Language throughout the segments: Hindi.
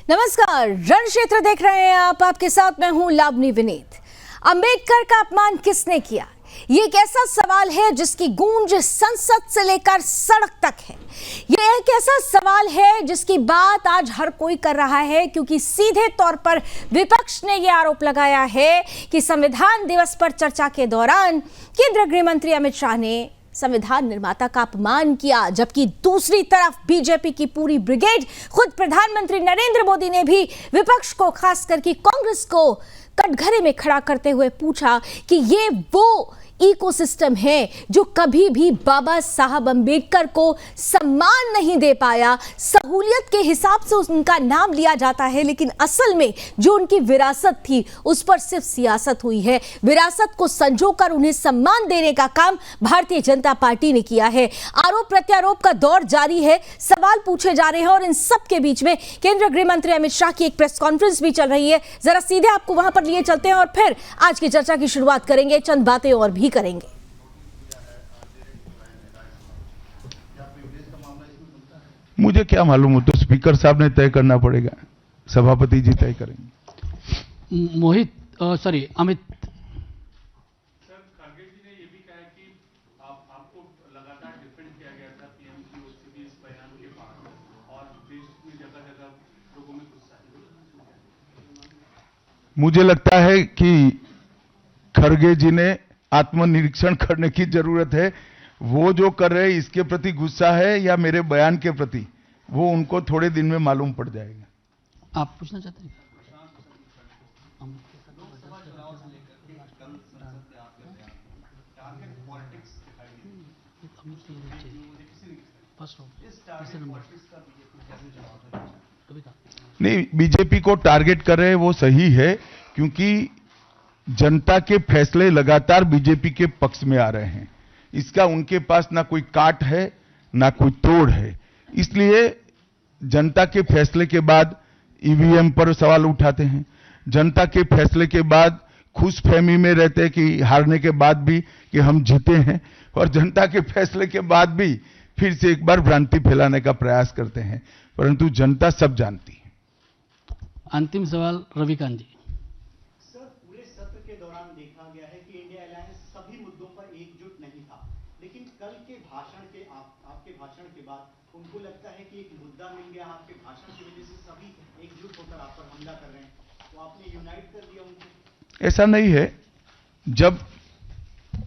नमस्कार, रण क्षेत्र देख रहे हैं आप। आपके साथ मैं हूं लावनी विनीत। अंबेडकर का अपमान किसने किया? ये एक ऐसा सवाल है जिसकी गूंज संसद से लेकर सड़क तक है। ये एक ऐसा सवाल है जिसकी बात आज हर कोई कर रहा है, क्योंकि सीधे तौर पर विपक्ष ने यह आरोप लगाया है कि संविधान दिवस पर चर्चा के दौरान केंद्रीय गृह मंत्री अमित शाह ने संविधान निर्माता का अपमान किया, जबकि दूसरी तरफ बीजेपी की पूरी ब्रिगेड, खुद प्रधानमंत्री नरेंद्र मोदी ने भी विपक्ष को, खासकर कि कांग्रेस को कटघरे में खड़ा करते हुए पूछा कि ये वो इकोसिस्टम है जो कभी भी बाबा साहब अंबेडकर को सम्मान नहीं दे पाया। सहूलियत के हिसाब से उनका नाम लिया जाता है, लेकिन असल में जो उनकी विरासत थी उस पर सिर्फ सियासत हुई है। विरासत को संजोकर उन्हें सम्मान देने का काम भारतीय जनता पार्टी ने किया है। आरोप प्रत्यारोप का दौर जारी है, सवाल पूछे जा रहे हैं और इन सब के बीच में केंद्रीय गृह मंत्री अमित शाह की एक प्रेस कॉन्फ्रेंस भी चल रही है। जरा सीधे आपको वहां पर लिए चलते हैं और फिर आज की चर्चा की शुरुआत करेंगे, चंद बातें और भी करेंगे। मुझे क्या मालूम, हो तो स्पीकर साहब ने तय करना पड़ेगा, सभापति जी तय करेंगे। मोहित सॉरी अमित सर, खड़गे जी ने ये भी कहा कि आपको लगातार डिफेंड किया गया था पीएम की ओर से भी इस बयान के बाद, और देश में जगह जगह लोगों में गुस्सा है। मुझे लगता है कि खड़गे जी ने आत्मनिरीक्षण करने की जरूरत है। वो जो कर रहे हैं इसके प्रति गुस्सा है या मेरे बयान के प्रति, वो उनको थोड़े दिन में मालूम पड़ जाएगा। आप पूछना चाहते हैं? नहीं, बीजेपी को टारगेट कर रहे हैं वो सही है, क्योंकि जनता के फैसले लगातार बीजेपी के पक्ष में आ रहे हैं। इसका उनके पास ना कोई काट है ना कोई तोड़ है, इसलिए जनता के फैसले के बाद ईवीएम पर सवाल उठाते हैं। जनता के फैसले के बाद खुशफहमी में रहते हैं कि हारने के बाद भी कि हम जीते हैं, और जनता के फैसले के बाद भी फिर से एक बार भ्रांति फैलाने का प्रयास करते हैं, परंतु जनता सब जानती है। अंतिम सवाल रविकांत जी। सर, पूरे सत्र के दौरान देखा गया है कि इंडिया अलायंस सभी मुद्दों पर एकजुट नहीं था, लेकिन कल के भाषण के आपके भाषण के बाद उनको लगता है कि एक मुद्दा मिल गया, आपके भाषण की वजह से सभी एकजुट होकर आप पर हमला कर रहे हैं, तो आपने यूनाइट कर दिया उनको। ऐसा नहीं है। जब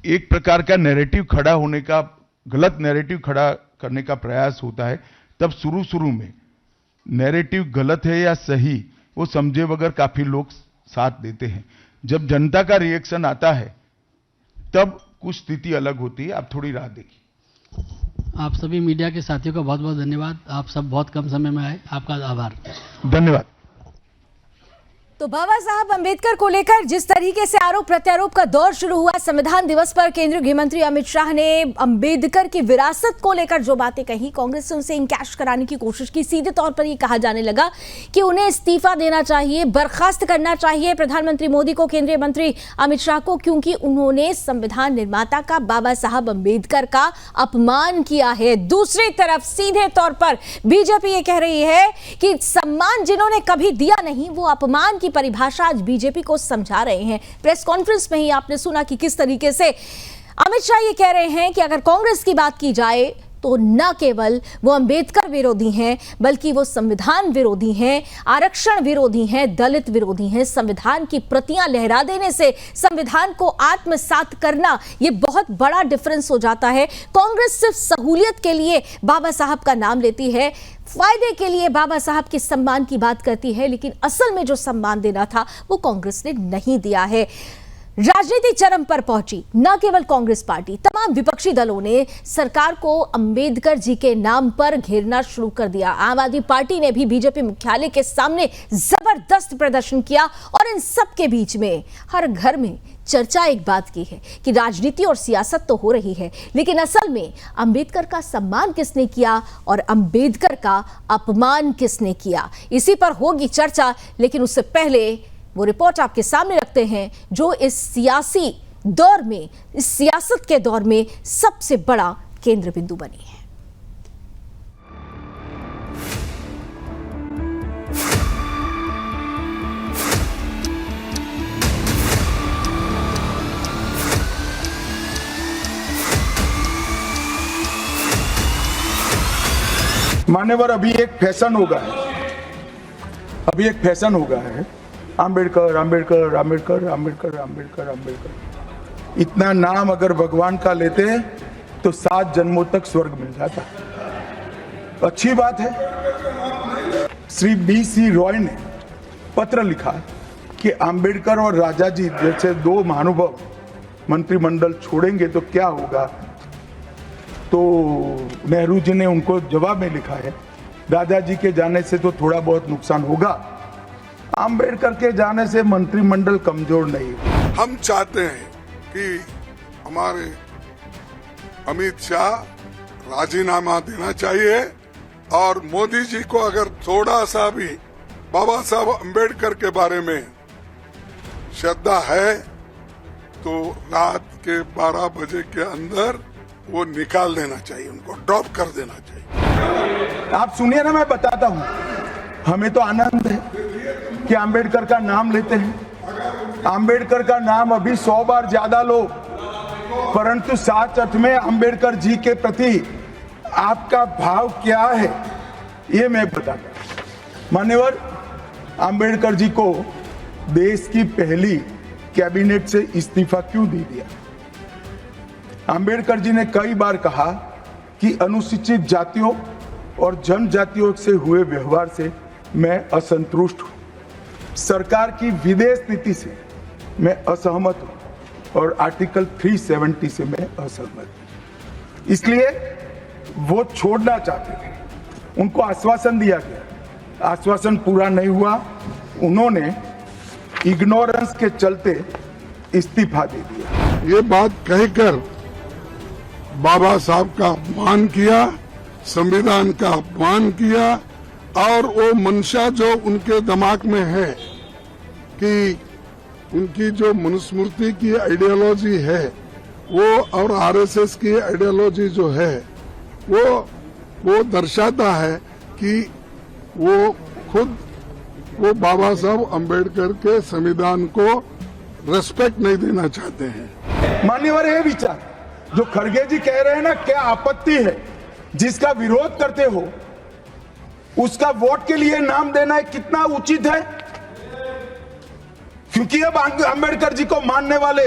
एक प्रकार का नैरेटिव खड़ा होने का, गलत नैरेटिव खड़ा करने का प्रयास होता है, तब शुरू में नैरेटिव गलत है या सही वो समझे बगैर काफी लोग साथ देते हैं। जब जनता का रिएक्शन आता है तब कुछ स्थिति अलग होती है। आप थोड़ी राह देखिए। आप सभी मीडिया के साथियों का बहुत बहुत धन्यवाद। आप सब बहुत कम समय में आए, आपका आभार। धन्यवाद। तो बाबा साहब अंबेडकर को लेकर जिस तरीके से आरोप प्रत्यारोप का दौर शुरू हुआ, संविधान दिवस पर केंद्रीय गृह मंत्री अमित शाह ने अंबेडकर की विरासत को लेकर जो बातें कही, कांग्रेस से उनसे इनकैश कराने की कोशिश की। सीधे तौर पर यह कहा जाने लगा कि उन्हें इस्तीफा देना चाहिए, बर्खास्त करना चाहिए प्रधानमंत्री मोदी को, केंद्रीय मंत्री अमित शाह को, क्योंकि उन्होंने संविधान निर्माता का, बाबा साहब अंबेडकर का अपमान किया है। दूसरी तरफ सीधे तौर पर बीजेपी ये कह रही है कि सम्मान जिन्होंने कभी दिया नहीं, वो अपमान की परिभाषा आज बीजेपी को समझा रहे हैं। प्रेस कॉन्फ्रेंस में ही आपने सुना कि किस तरीके से अमित शाह ये कह रहे हैं कि अगर कांग्रेस की बात की जाए तो न केवल वो अंबेडकर विरोधी हैं, बल्कि वो संविधान विरोधी हैं, आरक्षण विरोधी हैं, दलित विरोधी हैं। संविधान की प्रतियां लहरा देने से संविधान को आत्मसात करना, ये बहुत बड़ा डिफरेंस हो जाता है। कांग्रेस सिर्फ सहूलियत के लिए बाबा साहब का नाम लेती है, फायदे के लिए बाबा साहब के सम्मान की बात करती है, लेकिन असल में जो सम्मान देना था वो कांग्रेस ने नहीं दिया है। राजनीति चरम पर पहुंची। न केवल कांग्रेस पार्टी, तमाम विपक्षी दलों ने सरकार को अंबेडकर जी के नाम पर घेरना शुरू कर दिया। आम आदमी पार्टी ने भी बीजेपी मुख्यालय के सामने जबरदस्त प्रदर्शन किया, और इन सब के बीच में हर घर में चर्चा एक बात की है कि राजनीति और सियासत तो हो रही है, लेकिन असल में अंबेडकर का सम्मान किसने किया और अंबेडकर का अपमान किसने किया, इसी पर होगी चर्चा। लेकिन उससे पहले वो रिपोर्ट आपके सामने रखते हैं जो इस सियासी दौर में, इस सियासत के दौर में सबसे बड़ा केंद्र बिंदु बनी है। मान्यवर, अभी एक फैशन हो गया है, आम्बेडकर आम्बेडकर आम्बेडकर आम्बेडकर आम्बेडकर आम्बेडकर। इतना नाम अगर भगवान का लेते तो 7 जन्मों तक स्वर्ग मिल जाता। अच्छी बात है। श्री BC रॉय ने पत्र लिखा कि आम्बेडकर और राजा जी जैसे 2 महानुभाव मंत्रिमंडल छोड़ेंगे तो क्या होगा। तो नेहरू जी ने उनको जवाब में लिखा है, राजा जी के जाने से तो थोड़ा बहुत नुकसान होगा, आम्बेडकर के जाने से मंत्रिमंडल कमजोर नहीं। हम चाहते हैं कि हमारे अमित शाह राजीनामा देना चाहिए और मोदी जी को अगर थोड़ा सा भी बाबा साहब अम्बेडकर के बारे में श्रद्धा है तो रात के 12 बजे के अंदर वो निकाल देना चाहिए, उनको ड्रॉप कर देना चाहिए। आप सुनिए ना, मैं बताता हूँ। हमें तो आनंद है कि आम्बेडकर का नाम लेते हैं। आम्बेडकर का नाम अभी 100 बार ज्यादा लो, परंतु साथ अर्थ में आम्बेडकर जी के प्रति आपका भाव क्या है ये मैं बताता हूं। मान्यवर, आम्बेडकर जी को देश की पहली कैबिनेट से इस्तीफा क्यों दे दिया? आम्बेडकर जी ने कई बार कहा कि अनुसूचित जातियों और जनजातियों से हुए व्यवहार से मैं असंतुष्ट हूं। सरकार की विदेश नीति से मैं असहमत हूं और आर्टिकल 370 से मैं असहमत हूं। इसलिए वो छोड़ना चाहते थे। उनको आश्वासन दिया गया, आश्वासन पूरा नहीं हुआ। उन्होंने इग्नोरेंस के चलते इस्तीफा दे दिया। ये बात कहकर बाबा साहब का अपमान किया, संविधान का अपमान किया और वो मंशा जो उनके दिमाग में है कि उनकी जो मनुस्मृति की आइडियोलॉजी है वो और आरएसएस की आइडियोलॉजी जो है वो दर्शाता है कि वो खुद वो बाबा साहब अम्बेडकर के संविधान को रेस्पेक्ट नहीं देना चाहते हैं। मान्यवर, ये विचार जो खड़गे जी कह रहे हैं ना, क्या आपत्ति है? जिसका विरोध करते हो उसका वोट के लिए नाम देना कितना उचित है? क्योंकि अब अंबेडकर जी को मानने वाले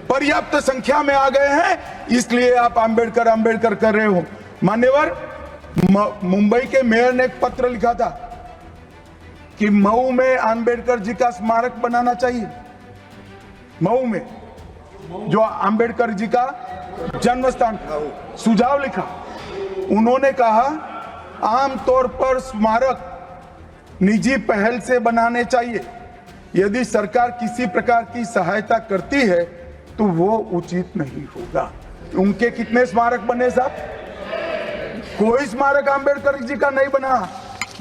पर्याप्त संख्या में आ गए हैं, इसलिए आप अंबेडकर अंबेडकर कर रहे हो। मान्यवर, मुंबई के मेयर ने एक पत्र लिखा था कि मऊ में अंबेडकर जी का स्मारक बनाना चाहिए। मऊ में जो अंबेडकर जी का जन्म स्थान था, सुझाव लिखा। उन्होंने कहा आमतौर पर स्मारक निजी पहल से बनाने चाहिए। यदि सरकार किसी प्रकार की सहायता करती है तो वो उचित नहीं होगा। उनके कितने स्मारक बने साहब? कोई स्मारक अंबेडकर जी का नहीं बना,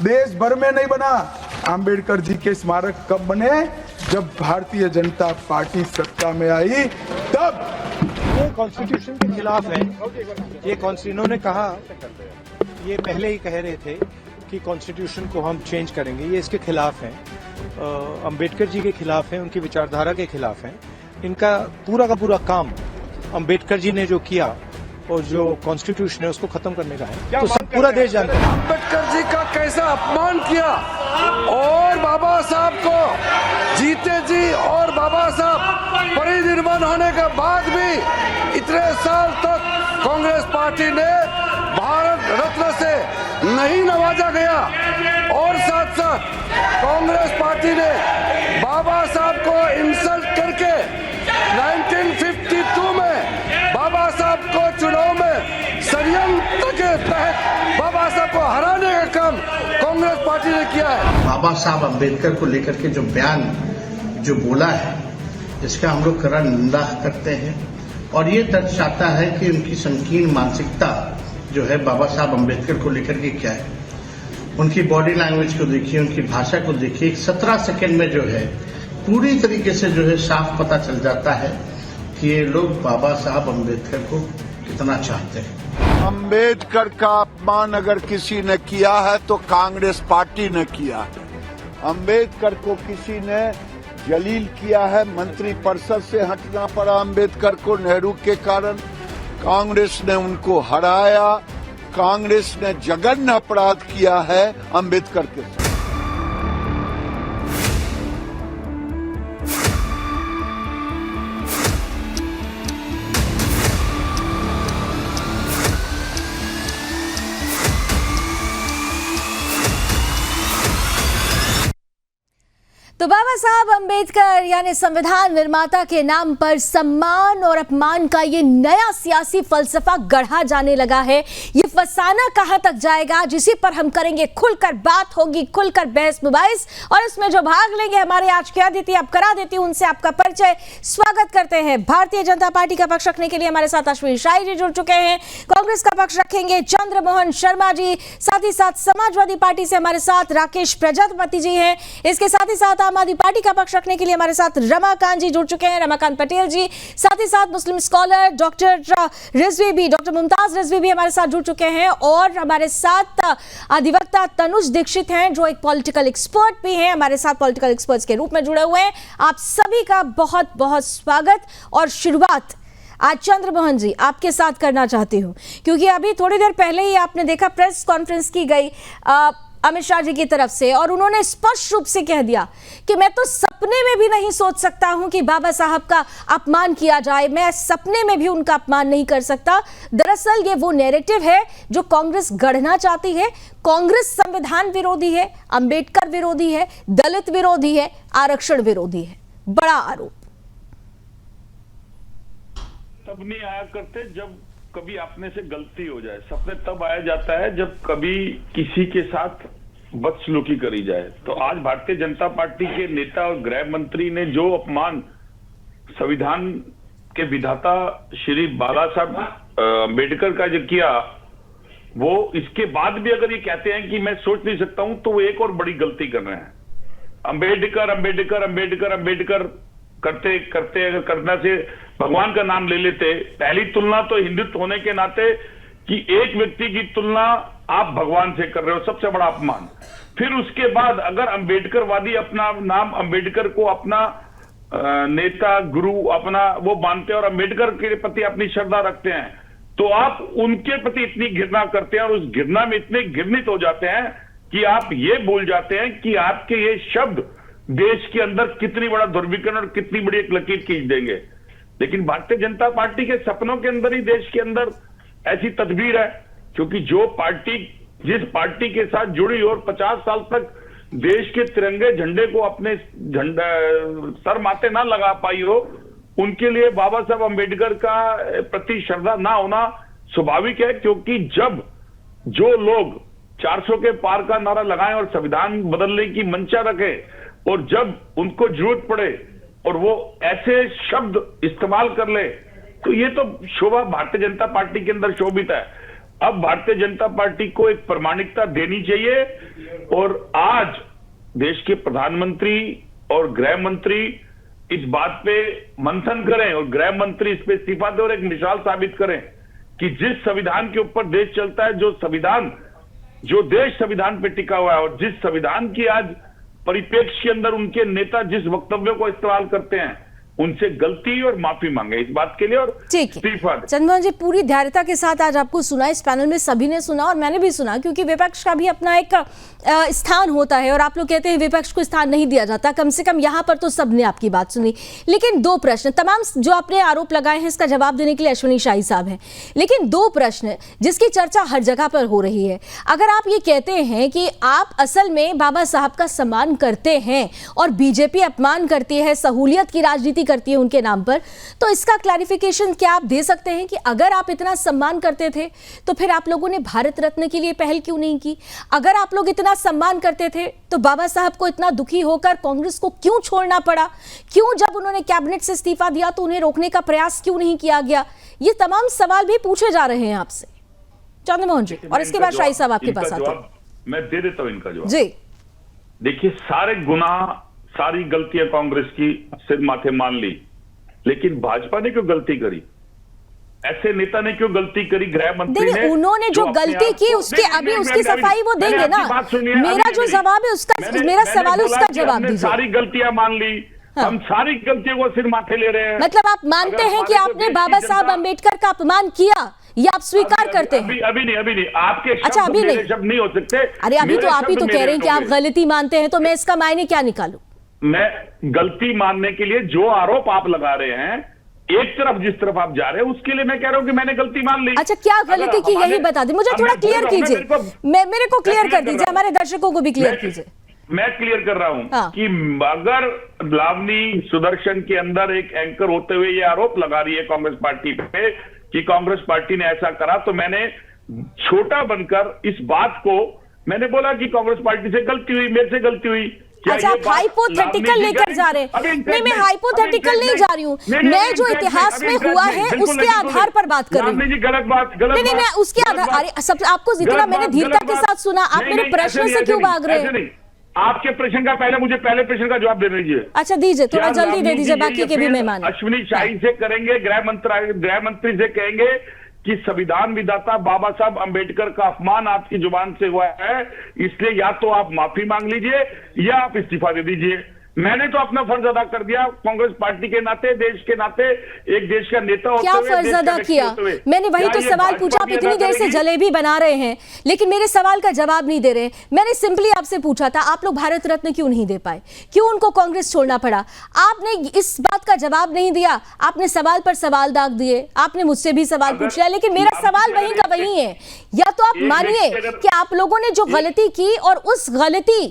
देश भर में नहीं बना। अंबेडकर जी के स्मारक कब बने? जब भारतीय जनता पार्टी सत्ता में आई तब। ये कॉन्स्टिट्यूशन के खिलाफ है। ये इन्होंने कहा, ये पहले ही कह रहे थे कि कॉन्स्टिट्यूशन को हम चेंज करेंगे। ये इसके खिलाफ हैं, अंबेडकर जी के खिलाफ हैं, उनकी विचारधारा के खिलाफ हैं। इनका पूरा का पूरा काम अंबेडकर जी ने जो किया और जो कॉन्स्टिट्यूशन है उसको खत्म करने का है, तो सब पूरा देश जानता है। अम्बेडकर जी का कैसा अपमान किया और बाबा साहब को जीते जी और बाबा साहब परिनिर्वाण होने के बाद भी इतने साल तक कांग्रेस पार्टी ने भारत रत्न से नहीं नवाजा गया और साथ साथ कांग्रेस पार्टी ने बाबा साहब को इंसल्ट करके 1952 में बाबा साहब को चुनाव में षड्यंत्र के तहत बाबा साहब को हराने का काम कांग्रेस पार्टी ने किया है। बाबा साहब अम्बेडकर को लेकर के जो बयान जो बोला है, इसका हम लोग कड़ा निंदा करते हैं और ये दर्शाता है कि उनकी संकीर्ण मानसिकता जो है बाबा साहब अम्बेडकर को लेकर के क्या है। उनकी बॉडी लैंग्वेज को देखिए, उनकी भाषा को देखिए, 17 सेकंड में जो है पूरी तरीके से जो है साफ पता चल जाता है कि ये लोग बाबा साहब अम्बेडकर को कितना चाहते हैं। अम्बेडकर का अपमान अगर किसी ने किया है तो कांग्रेस पार्टी ने किया है। अम्बेडकर को किसी ने जलील किया है, मंत्रिपरिषद से हटना पड़ा अम्बेडकर को नेहरू के कारण। कांग्रेस ने उनको हराया, कांग्रेस ने जघन्य अपराध किया है अंबेडकर के साथ। तो बाबा साहब अंबेडकर यानी संविधान निर्माता के नाम पर सम्मान और अपमान का ये नया सियासी फलसफा गढ़ा जाने लगा है। ये फसाना कहां तक जाएगा, जिसी पर हम करेंगे खुलकर बात होगी, खुलकर बहस मुबाहिस। और इसमें जो भाग लेंगे हमारे आज के अतिथि, अब करा देती हूं उनसे आपका परिचय। स्वागत करते हैं भारतीय जनता पार्टी का पक्ष रखने के लिए हमारे साथ अश्विनी शाही जी जुड़ चुके हैं। कांग्रेस का पक्ष रखेंगे चंद्रमोहन शर्मा जी, साथ ही साथ समाजवादी पार्टी से हमारे साथ राकेश प्रजापति जी हैं। इसके साथ ही साथ आम आदमी पार्टी का पक्ष रखने के लिए हमारे साथ रमाकांत जी जुड़ चुके हैं, रमाकांत पटेल जी। साथ ही साथ मुस्लिम स्कॉलर डॉक्टर रिजवी भी, डॉक्टर मुमताज रिजवी भी हमारे साथ जुड़ चुके हैं। और हमारे साथ अधिवक्ता तनुज दीक्षित हैं, जो एक पॉलिटिकल एक्सपर्ट भी हैं, हमारे साथ पॉलिटिकल एक्सपर्ट्स के रूप में जुड़े हुए हैं। आप सभी का बहुत बहुत स्वागत। और शुरुआत आज चंद्रमोहन जी आपके साथ करना चाहती हूं, क्योंकि अभी थोड़ी देर पहले ही आपने देखा प्रेस कॉन्फ्रेंस की गई अमित शाह जी की तरफ से, और उन्होंने स्पष्ट रूप से कह दिया कि मैं तो सपने में भी नहीं सोच सकता हूं कि बाबा साहब का अपमान किया जाए, मैं सपने में भी उनका अपमान नहीं कर सकता। दरअसल ये वो नैरेटिव है जो कांग्रेस गढ़ना चाहती है। कांग्रेस संविधान विरोधी है, अंबेडकर विरोधी है, दलित विरोधी है, आरक्षण विरोधी है। बड़ा आरोप। तब नहीं आया करते जब कभी अपने से गलती हो जाए। सपने तब आया जाता है जब कभी किसी के साथ बदसलूकी करी जाए। तो आज भारतीय जनता पार्टी के नेता और गृह मंत्री ने जो अपमान संविधान के विधाता श्री बाबा साहब अंबेडकर का जो किया, वो इसके बाद भी अगर ये कहते हैं कि मैं सोच नहीं सकता हूं, तो वो एक और बड़ी गलती कर रहे हैं। अंबेडकर अंबेडकर अंबेडकर अंबेडकर करते करते अगर करना से भगवान का नाम ले लेते। पहली तुलना तो हिंदुत्व होने के नाते कि एक व्यक्ति की तुलना आप भगवान से कर रहे हो, सबसे बड़ा अपमान। फिर उसके बाद अगर अंबेडकरवादी अपना नाम अंबेडकर को अपना नेता गुरु अपना वो मानते हैं और अंबेडकर के प्रति अपनी श्रद्धा रखते हैं, तो आप उनके प्रति इतनी घृणा करते हैं और उस घृणा में इतने घृणित हो जाते हैं कि आप ये भूल जाते हैं कि आपके ये शब्द देश के अंदर कितनी बड़ा दुर्विकरण और कितनी बड़ी एक लकीर खींच देंगे। लेकिन भारतीय जनता पार्टी के सपनों के अंदर ही देश के अंदर ऐसी तदबीर है, क्योंकि जो पार्टी जिस पार्टी के साथ जुड़ी और 50 साल तक देश के तिरंगे झंडे को अपने झंडा सर माथे ना लगा पाई हो, उनके लिए बाबा साहब अंबेडकर का प्रति श्रद्धा ना होना स्वाभाविक है। क्योंकि जब जो लोग 400 के पार का नारा लगाएं और संविधान बदलने की मंशा रखें, और जब उनको जरूरत पड़े और वो ऐसे शब्द इस्तेमाल कर ले, तो ये तो शोभा भारतीय जनता पार्टी के अंदर शोभित है। अब भारतीय जनता पार्टी को एक प्रामाणिकता देनी चाहिए, और आज देश के प्रधानमंत्री और गृह मंत्री इस बात पे मंथन करें और गृह मंत्री इस पे इस्तीफा दें और एक मिसाल साबित करें कि जिस संविधान के ऊपर देश चलता है, जो देश संविधान पे टिका हुआ है, और जिस संविधान की आज परिप्रेक्ष्य के अंदर उनके नेता जिस वक्तव्यों को इस्तेमाल करते हैं, उनसे गलती और माफी मांगे इस बात के लिए और इस्तीफा दें। चंद्रमोहन जी, पूरी धैर्यता के साथ आज आपको सुना, इस पैनल में सभी ने सुना और मैंने भी सुना, क्योंकि विपक्ष का भी अपना एक स्थान होता है और आप लोग कहते हैं विपक्ष को स्थान नहीं दिया जाता। कम से कम यहाँ पर तो सबने आपकी बात सुनी। लेकिन दो प्रश्न, तमाम जो आपने आरोप लगाए हैं इसका जवाब देने के लिए अश्विनी शाही साहब हैं, लेकिन दो प्रश्न जिसकी चर्चा हर जगह पर हो रही है। अगर आप ये कहते हैं कि आप असल में बाबा साहब का सम्मान करते हैं और बीजेपी अपमान करती है, सहूलियत की राजनीति करती है उनके नाम पर, तो इसका क्लैरिफिकेशन क्या आप दे सकते हैं कि अगर आप इतना सम्मान करते थे तो फिर आप लोगों ने भारत रत्न के लिए पहल क्यों नहीं की? अगर आप लोग इतना सम्मान करते थे तो बाबा साहब को इतना दुखी होकर कांग्रेस को क्यों छोड़ना पड़ा? क्यों जब उन्होंने कैबिनेट से इस्तीफा दिया तो उन्हें रोकने का प्रयास क्यों नहीं किया गया? ये तमाम सवाल भी पूछे जा रहे हैं आपसे चंद्रमोहन जी, और इसके बाद शाही साहब आपके पास आते हैं। मैं दे देता हूं इनका जवाब जी। देखिए, सारे गुनाह सारी गलतियां कांग्रेस की सिर माथे मान ली, लेकिन भाजपा ने क्यों गलती करी? ऐसे नेता ने क्यों गलती करी? गृह मंत्री ने उन्होंने जो गलती की उसके अभी उसकी सफाई वो देंगे ना। मेरा जो जवाब है उसका, मेरा सवाल है उसका जवाब दीजिए। सारी गलतियां मान ली, हम सारी गलतियों को सिर माथे ले रहे हैं। मतलब आप मानते हैं कि आपने बाबा साहब अंबेडकर का अपमान किया, ये आप स्वीकार करते हैं? अभी नहीं आपके शब्द अच्छा, अभी मेरे नहीं। शब्द नहीं हो सकते। अरे अभी तो आप ही तो कह रहे हैं कि आप मेरे गलती मानते हैं, तो मैं इसका मायने क्या निकालूं? मैं गलती मानने के लिए जो आरोप आप लगा रहे हैं, एक तरफ जिस तरफ आप जा रहे हैं, उसके लिए मैं कह रहा हूं कि मैंने गलती मान ली। अच्छा, क्या गलती की यही बता दीजिए मुझे, थोड़ा क्लियर कीजिए, मेरे को क्लियर कर दीजिए, हमारे दर्शकों को भी क्लियर कीजिए। मैं क्लियर कर रहा हूं हाँ। कि अगर लावनी सुदर्शन के अंदर एक एंकर होते हुए ये आरोप लगा रही है कांग्रेस पार्टी पे कि कांग्रेस पार्टी ने ऐसा करा, तो मैंने छोटा बनकर इस बात को मैंने बोला कि कांग्रेस पार्टी से गलती हुई, मेरे से गलती हुई। अच्छा, आप हाइपोथेटिकल लेकर जा रहे हैं? नहीं, मैं हाइपोथेटिकल नहीं जा रही हूँ, मैं जो इतिहास में हुआ है उसके आधार पर बात कर रही हूँ। गलत बात नहीं, मैं उसके आधार, अरे सब आपको जितना मैंने धीरता के साथ सुना, आप मेरे प्रश्न से क्यों भाग रहे हैं? आपके प्रश्न का पहले प्रश्न का जवाब दे दीजिए। अच्छा दीजिए, थोड़ा जल्दी दे दीजिए, बाकी के भी मेहमान। अश्विनी शाही से करेंगे, गृह मंत्री से कहेंगे कि संविधान विदाता बाबा साहब अंबेडकर का अपमान आपकी जुबान से हुआ है, इसलिए या तो आप माफी मांग लीजिए या आप इस्तीफा दे दीजिए। मैंने तो अपना फर्ज अदा कर दिया कांग्रेस पार्टी के नाते, देश के नाते, एक देश का नेता होते क्या हुए, फर्ज अदा किया? मैंने वही तो सवाल पूछा, आप इतनी देर से जलेबी बना रहे हैं लेकिन मेरे सवाल का जवाब नहीं दे रहे हैं। मैंने सिंपली आपसे पूछा था आप लोग भारत रत्न क्यों नहीं दे पाए, क्यों उनको कांग्रेस छोड़ना पड़ा? आपने इस बात का जवाब नहीं दिया, आपने सवाल पर सवाल दाग दिए, आपने मुझसे भी सवाल पूछ लिया, लेकिन मेरा सवाल वहीं का वहीं है। या तो आप मानिए कि आप लोगों ने जो गलती की और उस गलती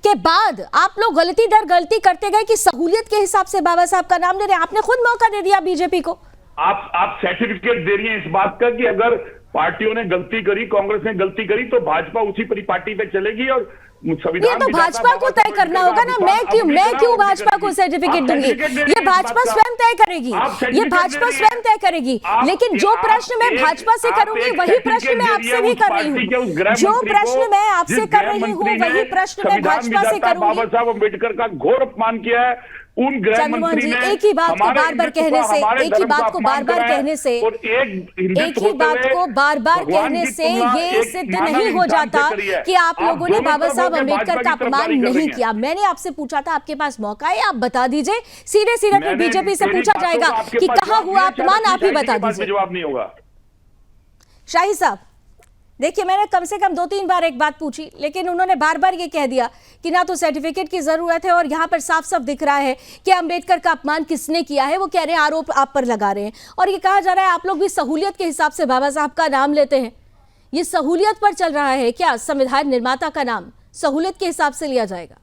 के बाद आप लोग गलती दर गलती करते गए कि सहूलियत के हिसाब से बाबा साहब का नाम ले रहे हैं। आपने खुद मौका दे दिया बीजेपी को। आप सर्टिफिकेट दे रही हैं इस बात का कि अगर पार्टियों ने गलती करी, कांग्रेस ने गलती करी, तो भाजपा उसी पार्टी पे चलेगी और ये तो भाजपा को तय करना होगा ना, मैं क्यों भाजपा को सर्टिफिकेट दूंगी? ये भाजपा स्वयं तय करेगी, ये भाजपा स्वयं तय करेगी। लेकिन जो प्रश्न मैं भाजपा से करूंगी वही प्रश्न मैं आपसे भी कर रही हूँ, जो प्रश्न मैं आपसे कर रही हूँ वही प्रश्न मैं भाजपा से करूंगी। बाबा साहब अम्बेडकर का घोर अपमान किया है उन गृह मंत्री ने। एक ही बात को बार बार कहने से, एक ही बात को बार बार कहने से, एक ही बात को बार बार कहने से ये सिद्ध नहीं हो जाता कि आप लोगों ने बाबा साहब अम्बेडकर का अपमान नहीं किया। मैंने आपसे पूछा था, आपके पास मौका है, आप बता दीजिए। सीधे सीधे फिर बीजेपी से पूछा जाएगा कि कहां हुआ अपमान, आप ही बता दीजिए। जवाब नहीं होगा। शाही साहब देखिए, मैंने कम से कम 2-3 बार एक बात पूछी, लेकिन उन्होंने बार बार ये कह दिया कि ना तो सर्टिफिकेट की जरूरत है, और यहाँ पर साफ साफ दिख रहा है कि अंबेडकर का अपमान किसने किया है। वो कह रहे हैं आरोप आप पर लगा रहे हैं, और ये कहा जा रहा है आप लोग भी सहूलियत के हिसाब से बाबा साहब का नाम लेते हैं। ये सहूलियत पर चल रहा है क्या? संविधान निर्माता का नाम सहूलियत के हिसाब से लिया जाएगा?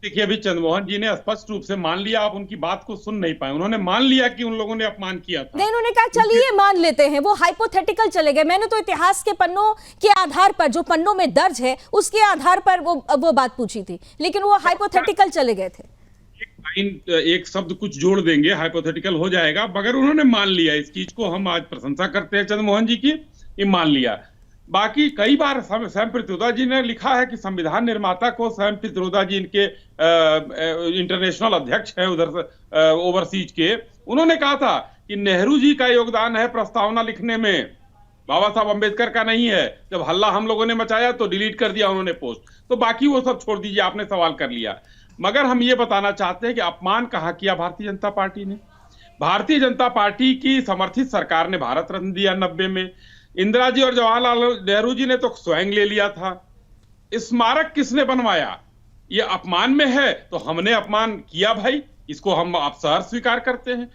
देखिए, अभी चंद्रमोहन जी ने स्पष्ट रूप से मान लिया, आप उनकी बात को सुन नहीं पाए। उन्होंने मान लिया कि उन लोगों ने अपमान किया था। नहीं, उन्होंने कहा चलिए मान लेते हैं, वो हाइपोथेटिकल चले गए। मैंने तो इतिहास के पन्नों के आधार पर, जो पन्नों में दर्ज है उसके आधार पर वो बात पूछी थी, लेकिन वो हाइपोथेटिकल चले गए थे। एक शब्द कुछ जोड़ देंगे, हाइपोथेटिकल हो जाएगा, मगर उन्होंने मान लिया। इस चीज को हम आज प्रशंसा करते हैं चंद्रमोहन जी की, ये मान लिया। बाकी कई बार स्वयं पित्रोदा जी ने लिखा है कि संविधान निर्माता को, स्वयं पित्रोदा जी इनके इंटरनेशनल अध्यक्ष हैं उधर ओवरसीज के, उन्होंने कहा था कि नेहरू जी का योगदान है प्रस्तावना लिखने में, बाबा साहब अंबेडकर का नहीं है। जब हल्ला हम लोगों ने मचाया तो डिलीट कर दिया उन्होंने पोस्ट। तो बाकी वो सब छोड़ दीजिए, आपने सवाल कर लिया। मगर हम ये बताना चाहते हैं कि अपमान कहाँ किया भारतीय जनता पार्टी ने। भारतीय जनता पार्टी की समर्थित सरकार ने भारत रत्न दिया 90 में। इंदिरा जी और जवाहरलाल नेहरू जी ने तो स्वयं ले लिया था। स्मारक किसने बनवाया? ये अपमान में है तो हमने अपमान किया भाई, इसको हम आप सहर्ष स्वीकार करते हैं।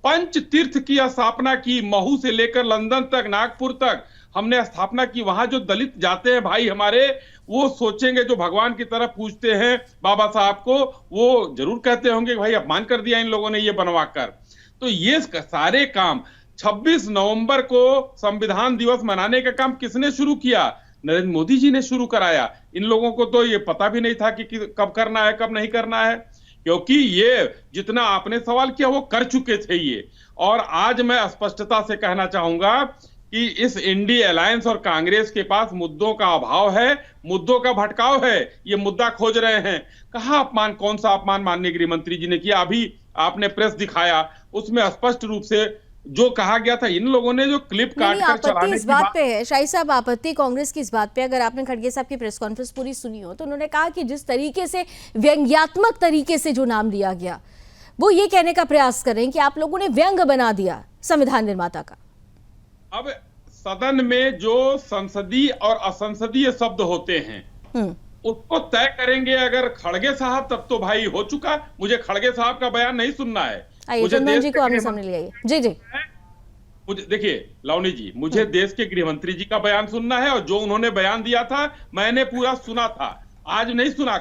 पंच तीर्थ की स्थापना की, महू से लेकर लंदन तक, नागपुर तक हमने स्थापना की। वहां जो दलित जाते हैं भाई हमारे, वो सोचेंगे, जो भगवान की तरफ पूजते हैं बाबा साहब को, वो जरूर कहते होंगे भाई अपमान कर दिया इन लोगों ने ये बनवाकर। तो ये सारे काम 26 नवंबर को संविधान दिवस मनाने का काम किसने शुरू किया? नरेंद्र मोदी जी ने शुरू कराया। इन लोगों को तो ये पता भी नहीं था कि कब करना है कब नहीं करना है, क्योंकि ये जितना आपने सवाल किया वो कर चुके थे ये। और आज मैं स्पष्टता से कहना चाहूंगा कि इस इंडी अलायंस और कांग्रेस के पास मुद्दों का अभाव है, मुद्दों का भटकाव है। ये मुद्दा खोज रहे हैं। कहां अपमान, कौन सा अपमान माननीय गृह मंत्री जी ने किया? अभी आपने प्रेस दिखाया, उसमें स्पष्ट रूप से जो कहा गया था, इन लोगों ने जो क्लिप काट कर चलाने इस बात पे है शाही साहब, आपत्ति कांग्रेस की इस बात पे, अगर आपने खड़गे साहब की प्रेस कॉन्फ्रेंस पूरी सुनी हो, तो उन्होंने कहा कि जिस तरीके से व्यंग्यात्मक तरीके से जो नाम लिया गया, वो ये कहने का प्रयास कर रहे हैं कि आप लोगों ने व्यंग बना दिया संविधान निर्माता का। अब सदन में जो संसदीय और असंसदीय शब्द होते हैं उसको तय करेंगे अगर खड़गे साहब, तब तो भाई हो चुका। मुझे खड़गे साहब का बयान नहीं सुनना है। मुझे चंदमोहन जी को आमने सामने ले आइए। जी जी, मुझे देखिए लावनी जी, मुझे देश के गृह मंत्री जी का बयान सुनना है, और जो उन्होंने बयान दिया था मैंने पूरा सुना था। आज नहीं सुना,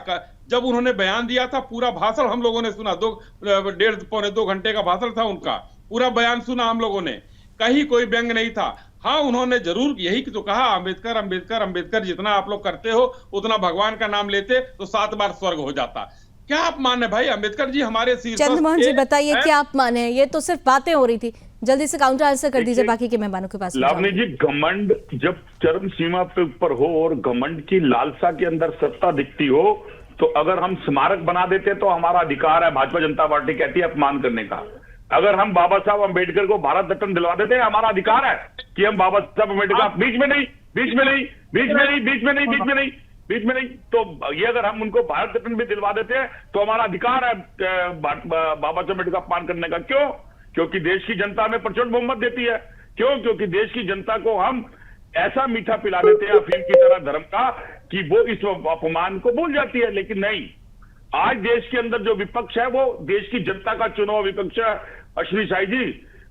जब उन्होंने बयान दिया था पूरा भाषण हम लोगों ने सुना। 1.5-2 घंटे का भाषण था उनका, पूरा बयान सुना हम लोगों ने। कहीं कोई व्यंग नहीं था। हाँ, उन्होंने जरूर यही तो कहा, अंबेडकर अंबेडकर अंबेडकर, जितना आप लोग करते हो उतना भगवान का नाम लेते तो 7 बार स्वर्ग हो जाता। क्या आप माने भाई, अंबेडकर जी हमारे चंद्रमोहन जी बताइए क्या आप माने? ये तो सिर्फ बातें हो रही थी, जल्दी से काउंटर आंसर कर दीजिए बाकी के मेहमानों के पास। लावनी जी, घमंड जब चरम सीमा पे ऊपर हो और घमंड की लालसा के अंदर सत्ता दिखती हो, तो अगर हम स्मारक बना देते तो हमारा अधिकार है, भाजपा जनता पार्टी कहती है, अपमान करने का। अगर हम बाबा साहब अंबेडकर को भारत रत्न दिलवा देते हैं, हमारा अधिकार है कि हम बाबा साहब अंबेडकर, बीच में नहीं, तो ये अगर हम उनको भारत रत्न भी दिलवा देते हैं तो हमारा अधिकार है बाबा साहब अंबेडकर का अपमान करने का। क्यों? क्योंकि देश की जनता में प्रचंड बहुमत देती है। क्यों? क्योंकि देश की जनता को हम ऐसा मीठा पिला देते हैं अफीम की तरह धर्म का कि वो इस अपमान को भूल जाती है। लेकिन नहीं, आज देश के अंदर जो विपक्ष है वो देश की जनता का चुना हुआ विपक्ष है। अश्विनी शाही जी,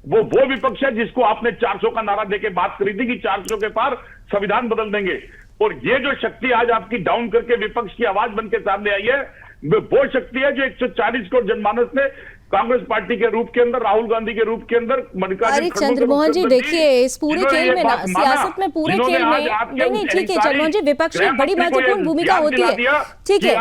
वो विपक्ष है जिसको आपने 400 का नारा देके बात करी थी कि 400 के पार संविधान बदल देंगे, और ये जो शक्ति आज आपकी डाउन करके विपक्ष की आवाज बन के सामने आई है, वो शक्ति है जो 140 करोड़ जनमानस ने कांग्रेस पार्टी के रूप के अंदर, राहुल गांधी के रूप के अंदर, अरे चंद्रमोहन जी देखिए, इस पूरे खेल में ना, सियासत में पूरे खेल में नहीं ठीक है चंद्रमोहन जी, विपक्ष की बड़ी महत्वपूर्ण भूमिका होती है, ठीक है,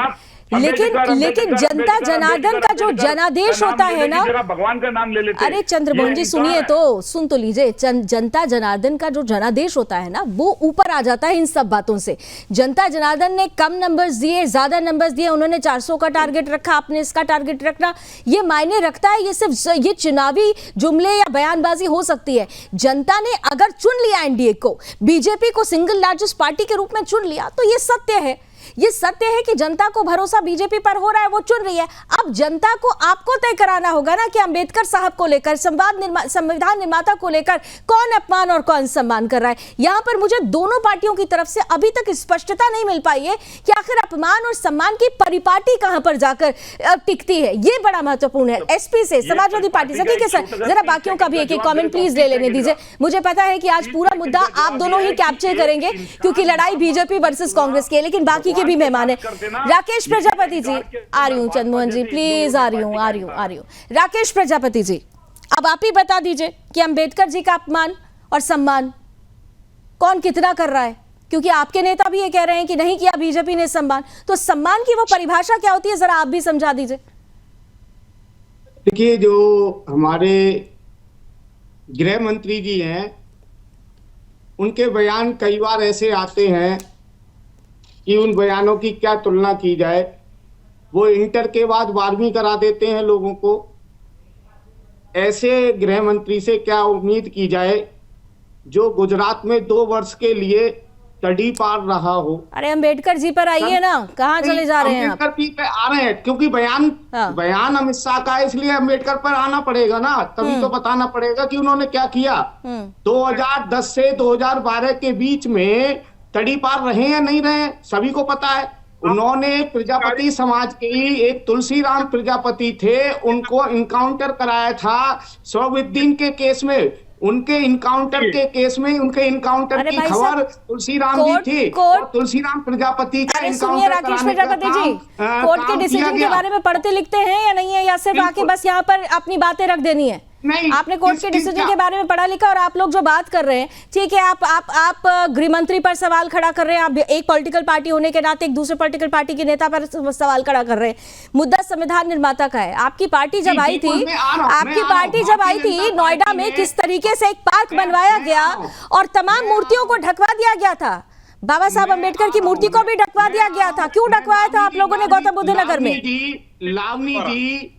लेकिन जनता जनार्दन का जो जनादेश होता है ना, भगवान का नाम ले लेते। अरे चंद्रमोहन जी सुनिए तो, सुन तो लीजिए, जनता जनार्दन का जो जनादेश होता है ना, वो ऊपर आ जाता है इन सब बातों से। जनता जनार्दन ने कम नंबर्स दिए, ज्यादा नंबर्स दिए, उन्होंने 400 का टारगेट रखा, आपने इसका टारगेट रखना, ये मायने रखता है? ये सिर्फ ये चुनावी जुमले या बयानबाजी हो सकती है। जनता ने अगर चुन लिया एनडीए को, बीजेपी को सिंगल लार्जेस्ट पार्टी के रूप में चुन लिया, तो ये सत्य है। ये सत्य है कि जनता को भरोसा बीजेपी पर हो रहा है, वो चुन रही है। अब जनता को आपको तय कराना होगा ना कि अंबेडकर साहब को लेकर, संविधान निर्माता को लेकर कौन अपमान और कौन सम्मान कर रहा है। यहां पर मुझे दोनों पार्टियों की तरफ से अभी तक स्पष्टता नहीं मिल पाई है कि आखिर अपमान और सम्मान की परिपाटी कहां पर जाकर टिकती है। ये बड़ा महत्वपूर्ण है। एसपी से, समाजवादी पार्टी से, ठीक है सर, जरा बाकियों का भी एक एक कॉमेंट प्लीज ले लेने दीजिए। मुझे पता है कि आज पूरा मुद्दा आप दोनों ही कैप्चर करेंगे क्योंकि लड़ाई बीजेपी वर्सेस कांग्रेस की है, लेकिन बाकी के भी मेहमान है। राकेश प्रजापति जी, आ रही हूं चंद्रमोहन जी प्लीज, आ रही हूं। राकेश प्रजापति जी, अब आप ही बता दीजिए कि अंबेडकर जी का अपमान और सम्मान कौन कितना कर रहा है, क्योंकि आपके नेता भी ये कह रहे हैं कि नहीं किया बीजेपी ने सम्मान, तो सम्मान की वो परिभाषा क्या होती है, जरा आप भी समझा दीजिए। देखिए, जो हमारे गृह मंत्री जी हैं, उनके बयान कई बार ऐसे आते हैं कि उन बयानों की क्या तुलना की जाए। वो इंटर के बाद 12वीं करा देते हैं लोगों को। ऐसे गृह मंत्री से क्या उम्मीद की जाए जो गुजरात में 2 वर्ष के लिए स्टडी पार रहा हो। अरे अंबेडकर जी पर आइए ना, कहाँ चले जा रहे हैं आप? अंबेडकर जी पे आ रहे हैं क्योंकि बयान अमित शाह का है, इसलिए अंबेडकर पर आना पड़ेगा ना, तभी तो बताना पड़ेगा कि उन्होंने क्या किया। 2010 से 2012 के बीच में स्टडी पार रहे या नहीं रहे, सभी को पता है। उन्होंने प्रजापति समाज के एक तुलसीराम प्रजापति थे, उनको इनकाउंटर कराया था सौविद्दीन के केस में। उनके इनकाउंटर के केस में, उनके इनकाउंटर की खबर तुलसीराम जी थी, और तुलसीराम प्रजापति का इनकाउंटर राकेश प्रजापति जी, कोर्ट के डिसीजन के बारे में पढ़ते लिखते हैं या नहीं है, या सिर्फ आके बस यहाँ पर अपनी बातें रख देनी है? नहीं, आपने कोर्ट के डिसीजन के बारे में पढ़ा लिखा, और आप लोग जो बात कर रहे हैं, ठीक है, आप गृह मंत्री पर सवाल खड़ा कर रहे हैं, आप एक पॉलिटिकल पार्टी होने के नाते एक दूसरे पॉलिटिकल पार्टी के नेता पर सवाल खड़ा कर रहे हैं। मुद्दा संविधान निर्माता का है। आपकी पार्टी जब आई थी नोएडा में, किस तरीके से एक पार्क बनवाया गया और तमाम मूर्तियों को ढकवा दिया गया था। बाबा साहब अम्बेडकर की मूर्ति को भी ढकवा दिया गया था। क्यों ढकवाया था आप लोगों ने गौतम बुद्ध नगर में? लावनी जी,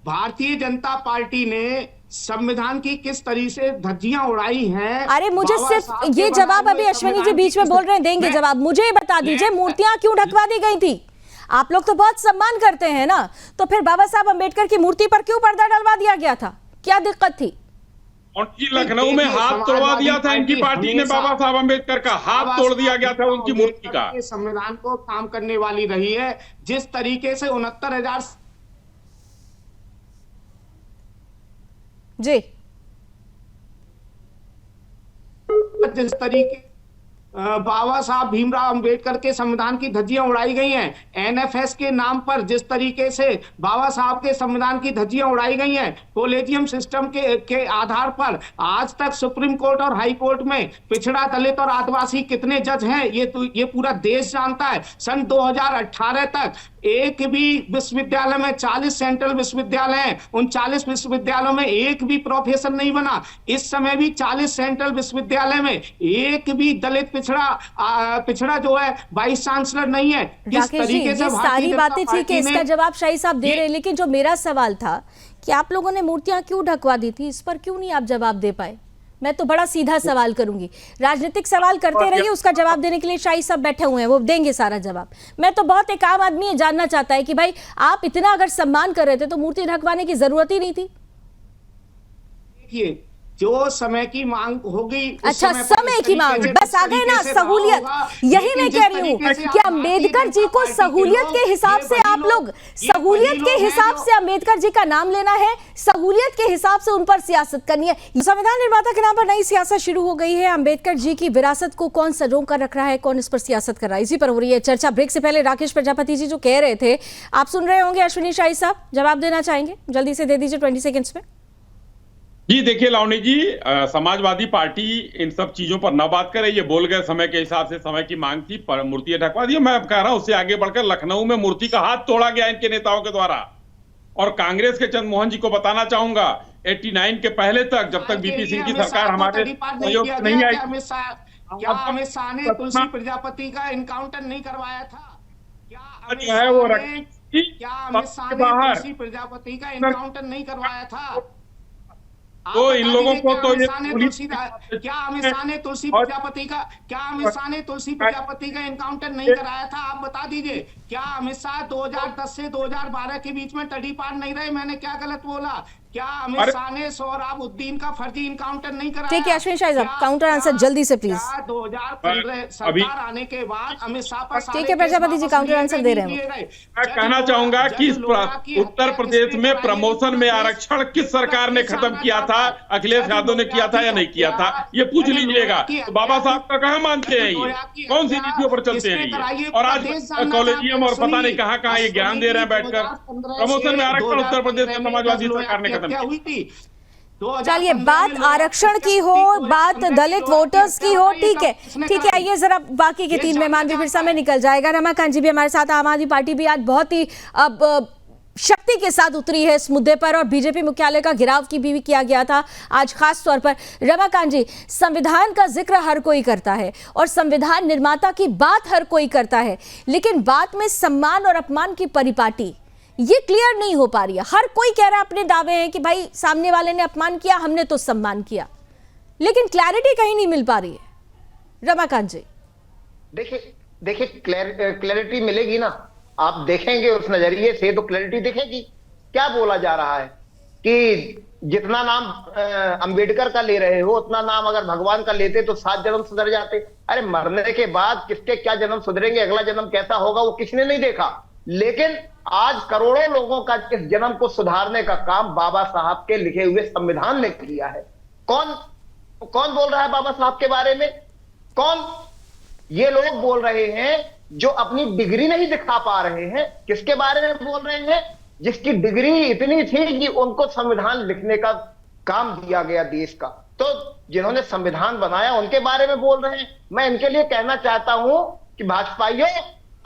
भारतीय जनता पार्टी ने संविधान की किस तरीके से धज्जियां उड़ाई हैं। अरे मुझे सिर्फ ये जवाब, अभी अश्विनी जी बीच में बोल रहे हैं, देंगे जवाब। मुझे ये बता दीजिए, मूर्तियां क्यों ढकवा दी गई थी? आप लोग तो बहुत सम्मान करते हैं ना, तो फिर बाबा साहब अम्बेडकर की मूर्ति पर क्यों पर्दा डलवा दिया गया था? क्या दिक्कत थी? और जी लखनऊ में हाथ तोड़वा दिया था इनकी पार्टी ने बाबा साहब अम्बेडकर का, हाथ तोड़ दिया गया था उनकी मूर्ति का। संविधान को काम करने वाली रही है। जिस तरीके से 69,000 जी जिस तरीके बाबा साहब भीमराव अंबेडकर के संविधान की धज्जियां उड़ाई गई हैं, एनएफएस के नाम पर जिस तरीके से बाबा साहब के संविधान की धज्जियां उड़ाई गई हैं, कोलेजियम सिस्टम के आधार पर आज तक सुप्रीम कोर्ट और हाई कोर्ट में पिछड़ा, दलित और आदिवासी कितने जज हैं ये पूरा देश जानता है। सन 2018 तक एक भी विश्वविद्यालय में 40 सेंट्रल विश्वविद्यालय हैं, उन 40 विश्वविद्यालयों में एक भी प्रोफेसर नहीं बना। इस समय भी 40 सेंट्रल विश्वविद्यालय में एक भी दलित पिछड़ा जो है वाइस चांसलर नहीं है। किस तरीके से ये सारी बातें ठीक है, इसका जवाब शाही साहब दे रहे हैं, लेकिन जो मेरा सवाल था कि आप लोगों ने मूर्तियां क्यों ढकवा दी थी, इस पर क्यों नहीं आप जवाब दे पाए? मैं तो बड़ा सीधा सवाल करूंगी, राजनीतिक सवाल करते रहिए, उसका जवाब देने के लिए शाही साहब बैठे हुए हैं, वो देंगे सारा जवाब। मैं तो बहुत एक आम आदमी जानना चाहता है कि भाई आप इतना अगर सम्मान कर रहे थे तो मूर्ति ढकवाने की जरूरत ही नहीं थी। देखिए जो समय की मांग होगी, अच्छा समय की मांग, बस आ गए ना सहूलियत। यही मैं कह रही हूँ कि अम्बेडकर जी को सहूलियत के हिसाब से आप लोग, सहूलियत के हिसाब से अम्बेडकर जी का नाम लेना है, सहूलियत के हिसाब से उन पर सियासत करनी है। संविधान निर्माता के नाम पर नई सियासत शुरू हो गई है। अम्बेडकर जी की विरासत को कौन सजो कर रख रहा है, कौन इस पर सियासत कर रहा है, इसी पर हो रही है चर्चा। ब्रेक से पहले राकेश प्रजापति जी जो कह रहे थे आप सुन रहे होंगे, अश्विनी शाही साहब जवाब देना चाहेंगे, जल्दी से दे दीजिए 20 सेकेंड्स में। जी देखिए लावणी जी, समाजवादी पार्टी इन सब चीजों पर न बात करे, ये बोल गए समय के हिसाब से, समय की मांग थी, पर मूर्ति ढकवा दी। मैं कह रहा हूं उससे आगे बढ़कर लखनऊ में मूर्ति का हाथ तोड़ा गया इनके नेताओं के द्वारा। और कांग्रेस के चंद्र मोहन जी को बताना चाहूंगा 89 के पहले तक, जब तक बीपी सिंह की सरकार हमारे सहयोग नहीं आई, क्या अमित शाह ने तुलसी प्रजापति का इनकाउंटर नहीं करवाया था? क्या अमित शाह ने तुलसी प्रजापति का इनकाउंटर नहीं करवाया था? तो इन लोगों को तो ये क्या अमित शाह ने तुलसी प्रजापति का इनकाउंटर नहीं कराया था? आप बता दीजिए। क्या अमित शाह 2010 से 2012 के बीच में तड़ीपार नहीं रहे? मैंने क्या गलत बोला? क्या अमित शाह ने सोहराबुद्दीन का फर्जी इनकाउंटर नहीं कराया? ठीक है अश्विनी शाही साहब, काउंटर आंसर जल्दी से प्लीज। 2015 सरकार आने के बाद अमित शाह पर, ठीक है प्रजापति जी काउंटर आंसर दे रहे हैं। मैं कहना चाहूंगा कि उत्तर प्रदेश में प्रमोशन में आरक्षण किस सरकार ने खत्म किया था? अखिलेश यादव ने किया था या नहीं किया था? ये पूछ लीजिएगा। तो बाबा साहब का कहाँ मानते हैं ये, कौन सी नीतियों पर चलते हैं ये? और आज कॉलेजियम और पता नहीं कहाँ ये ज्ञान दे रहे हैं बैठकर। प्रमोशन में आरक्षण उत्तर प्रदेश में समाजवादी सरकार ने क्या हुई थी? चलिए बात आरक्षण की हो, बात दलित वोटर्स की हो, ठीक है आइए जरा बाकी के 3 मेहमान भी फिर समय निकल जाएगा। रमाकांत जी भी हमारे साथ, आम आदमी पार्टी भी आज बहुत ही शक्ति के साथ उतरी है इस मुद्दे पर, और बीजेपी मुख्यालय का घेराव की भी किया गया था आज खास तौर पर। रमाकांत जी, संविधान का जिक्र हर कोई करता है और संविधान निर्माता की बात हर कोई करता है, लेकिन बात में सम्मान और अपमान की परिपाटी ये क्लियर नहीं हो पा रही है। हर कोई कह रहा है, अपने दावे हैं कि भाई सामने वाले ने अपमान किया, हमने तो सम्मान किया, लेकिन क्लैरिटी कहीं नहीं मिल पा रही है। रमाकांत जी देखिए क्लैरिटी मिलेगी ना, आप देखेंगे उस नजरिए से तो क्लैरिटी दिखेगी। क्या बोला जा रहा है कि जितना नाम अंबेडकर का ले रहे हो उतना नाम अगर भगवान का लेते तो 7 जन्म सुधर जाते। अरे मरने के बाद किसके क्या जन्म सुधरेंगे, अगला जन्म कैसा होगा वो किसने नहीं देखा, लेकिन आज करोड़ों लोगों का इस जन्म को सुधारने का काम बाबा साहब के लिखे हुए संविधान ने किया है। कौन बोल रहा है बाबा साहब के बारे में? कौन? ये लोग बोल रहे हैं जो अपनी डिग्री नहीं दिखा पा रहे हैं। किसके बारे में बोल रहे हैं? जिसकी डिग्री इतनी थी कि उनको संविधान लिखने का काम दिया गया देश का, तो जिन्होंने संविधान बनाया उनके बारे में बोल रहे हैं। मैं इनके लिए कहना चाहता हूं कि भाजपाइयों,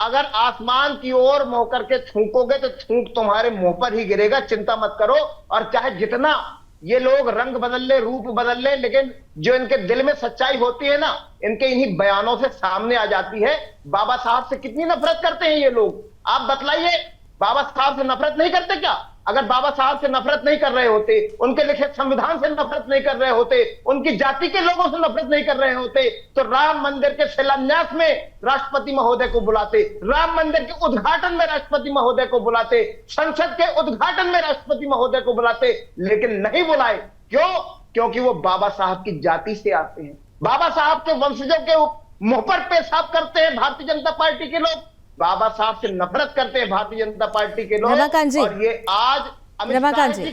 अगर आसमान की ओर मुंह करके थूकोगे तो थूक तुम्हारे मुंह पर ही गिरेगा, चिंता मत करो। और चाहे जितना ये लोग रंग बदल ले, रूप बदल ले, लेकिन जो इनके दिल में सच्चाई होती है ना, इनके इन्हीं बयानों से सामने आ जाती है। बाबा साहब से कितनी नफरत करते हैं ये लोग, आप बतलाइए। बाबा साहब से नफरत नहीं करते क्या? अगर बाबा साहब से नफरत नहीं कर रहे होते, उनके लिखे संविधान से नफरत नहीं कर रहे होते, उनकी जाति के लोगों से नफरत नहीं कर रहे होते, तो राम मंदिर के शिलान्यास में राष्ट्रपति महोदय को बुलाते, राम मंदिर के उद्घाटन में राष्ट्रपति महोदय को बुलाते, संसद के उद्घाटन में राष्ट्रपति महोदय को बुलाते, लेकिन नहीं बुलाए। क्यों? क्योंकि वो बाबा साहब की जाति से आते हैं। बाबा साहब के वंशजों के मुंह पर पेशाब करते हैं भारतीय जनता पार्टी के लोग, बाबा साहब से नफरत करते हैं भारतीय जनता पार्टी के लोग। और ये आज रमाकांत जी,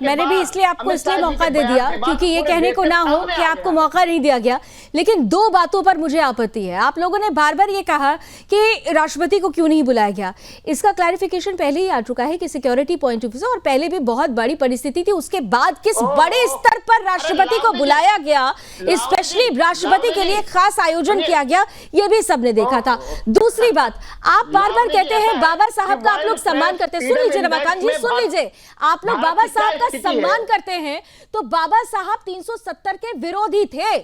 मैंने भी इसलिए आपको इसलिए मौका दे दिया क्योंकि ये कहने को ना हो कि आपको मौका नहीं दिया गया, लेकिन दो बातों पर मुझे आपत्ति है। आप लोगों ने बार बार ये कहा कि राष्ट्रपति को क्यों नहीं बुलाया गया। इसका क्लैरिफिकेशन पहले ही आ चुका है कि सिक्योरिटी पॉइंट ऑफ व्यू से, और पहले भी बहुत बड़ी परिस्थिति थी, उसके बाद किस बड़े स्तर पर राष्ट्रपति को बुलाया गया, स्पेशली राष्ट्रपति के लिए खास आयोजन किया गया, ये भी सबने देखा था। दूसरी बात, आप बार बार कहते हैं बाबा साहब का आप लोग सम्मान करते हैं। सुन लीजिए रमाकांत जी, सुन लीजिए, आप लोग बाबा साहब का सम्मान करते हैं, तो बाबा साहब 370 के विरोधी थे,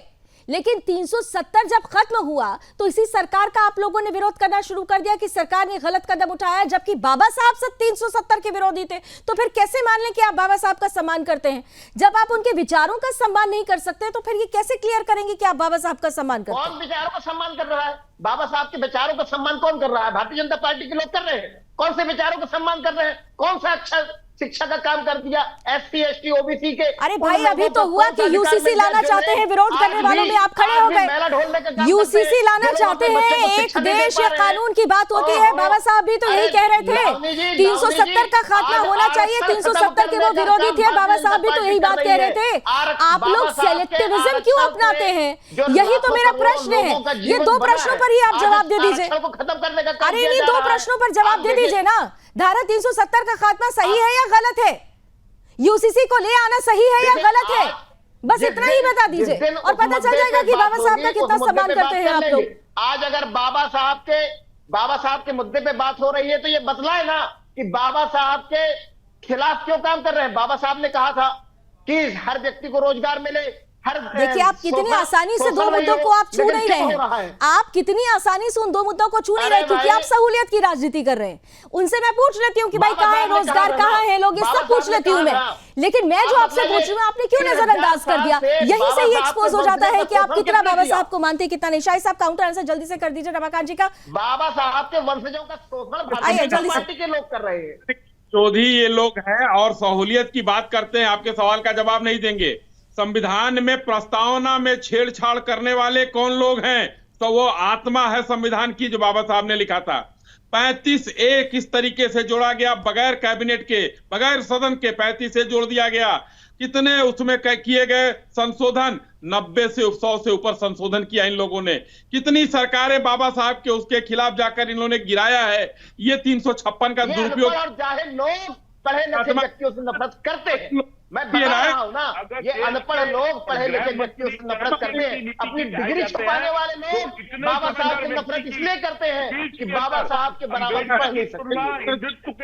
लेकिन 370 जब खत्म हुआ तो इसी सरकार का आप लोगों ने विरोध करना शुरू कर दिया कि सरकार ने गलत कदम उठाया, जबकि बाबा साहब से 370 के विरोधी थे। तो फिर कैसे मान लें कि आप बाबा साहब का सम्मान करते हैं? जब आप उनके विचारों का सम्मान नहीं कर सकते तो फिर ये कैसे क्लियर करेंगे कि आप बाबा साहब का सम्मान करते हैं? कौन विचारों का सम्मान कर रहा है? बाबा साहब के विचारों का सम्मान कौन कर रहा है? भारतीय जनता पार्टी के लोग कर रहे हैं। कौन से विचारों का सम्मान कर रहे हैं? कौन सा अच्छा शिक्षा का काम कर दिया SC ST OBC के? अरे भाई, अभी तो हुआ कि यूसीसी लाना चाहते हैं, विरोध करने वालों में आप खड़े हो गए। यूसीसी लाना चाहते हैं, एक देश या कानून की बात होती है। बाबा साहब भी तो यही कह रहे थे 370 का खात्मा होना चाहिए, 370 के वो विरोधी थे, बाबा साहब भी तो यही बात कह रहे थे। आप लोग सेलेक्टिविज्म क्यों अपनाते हैं? यही तो मेरा प्रश्न है। ये दो प्रश्नों पर ही आप जवाब दे दीजिए। अरे इन्हीं दो प्रश्नों पर जवाब दे दीजिए ना। धारा 370 का खात्मा सही है या गलत है? यूसीसी को ले आना सही है या गलत है? बस इतना ही बता दीजिए और पता चल जाएगा कि बाबा साहब का कितना सम्मान करते हैं आप लोग। आज अगर बाबा साहब के मुद्दे पे बात हो रही है तो ये बतलाए ना कि बाबा साहब के खिलाफ क्यों काम कर रहे हैं। बाबा साहब ने कहा था कि हर व्यक्ति को रोजगार मिले। देखिए, आप कितनी आसानी से दो मुद्दों को आप छू नहीं रहे हैं। आप कितनी आसानी से उन दो मुद्दों को छू नहीं रहे क्योंकि आप सहूलियत की राजनीति कर रहे हैं। उनसे मैं पूछ लेती हूँ कि भाई कहाँ है रोजगार, कहाँ है लोग, ये सब पूछ लेती हूँ मैं। लेकिन मैं जो आपसे पूछ रही हूँ आपने क्यों नजरअंदाज कर दिया? यहीं से ही एक्सपोज हो जाता है कि आप कितना बाबा साहब को मानते हैं, कितना नहीं। शाही साहब काउंटर आंसर जल्दी से कर दीजिए रमाकांत जी का। बाबा साहब के वंशजों का शोषण भारतीय जनता पार्टी के लोग कर रहे हैं। चौधरी ये लोग हैं और सहूलियत की बात करते हैं, आपके सवाल का जवाब नहीं देंगे। संविधान में प्रस्तावना में छेड़छाड़ करने वाले कौन लोग हैं? तो वो आत्मा है संविधान की जो बाबा साहब ने लिखा था। 35A किस तरीके से जोड़ा गया, बगैर कैबिनेट के, बगैर सदन के 35 से जोड़ दिया गया। कितने उसमें किए गए संशोधन, 90 से 100 से ऊपर संशोधन किया इन लोगों ने। कितनी सरकारें बाबा साहब के उसके खिलाफ जाकर इन्होंने गिराया है। ये 356 का दुरुपयोग। लोग पढ़े लिखे व्यक्तियों से नफरत करते हैं। मैं बता रहा हूं ना, ये अनपढ़ लोग पढ़े लिखे व्यक्तियों से नफरत करते हैं। अपनी डिग्री छुपाने वाले लोग बाबा साहब से नफरत इसलिए करते हैं कि बाबा साहब के बराबर पढ़ नहीं सकते,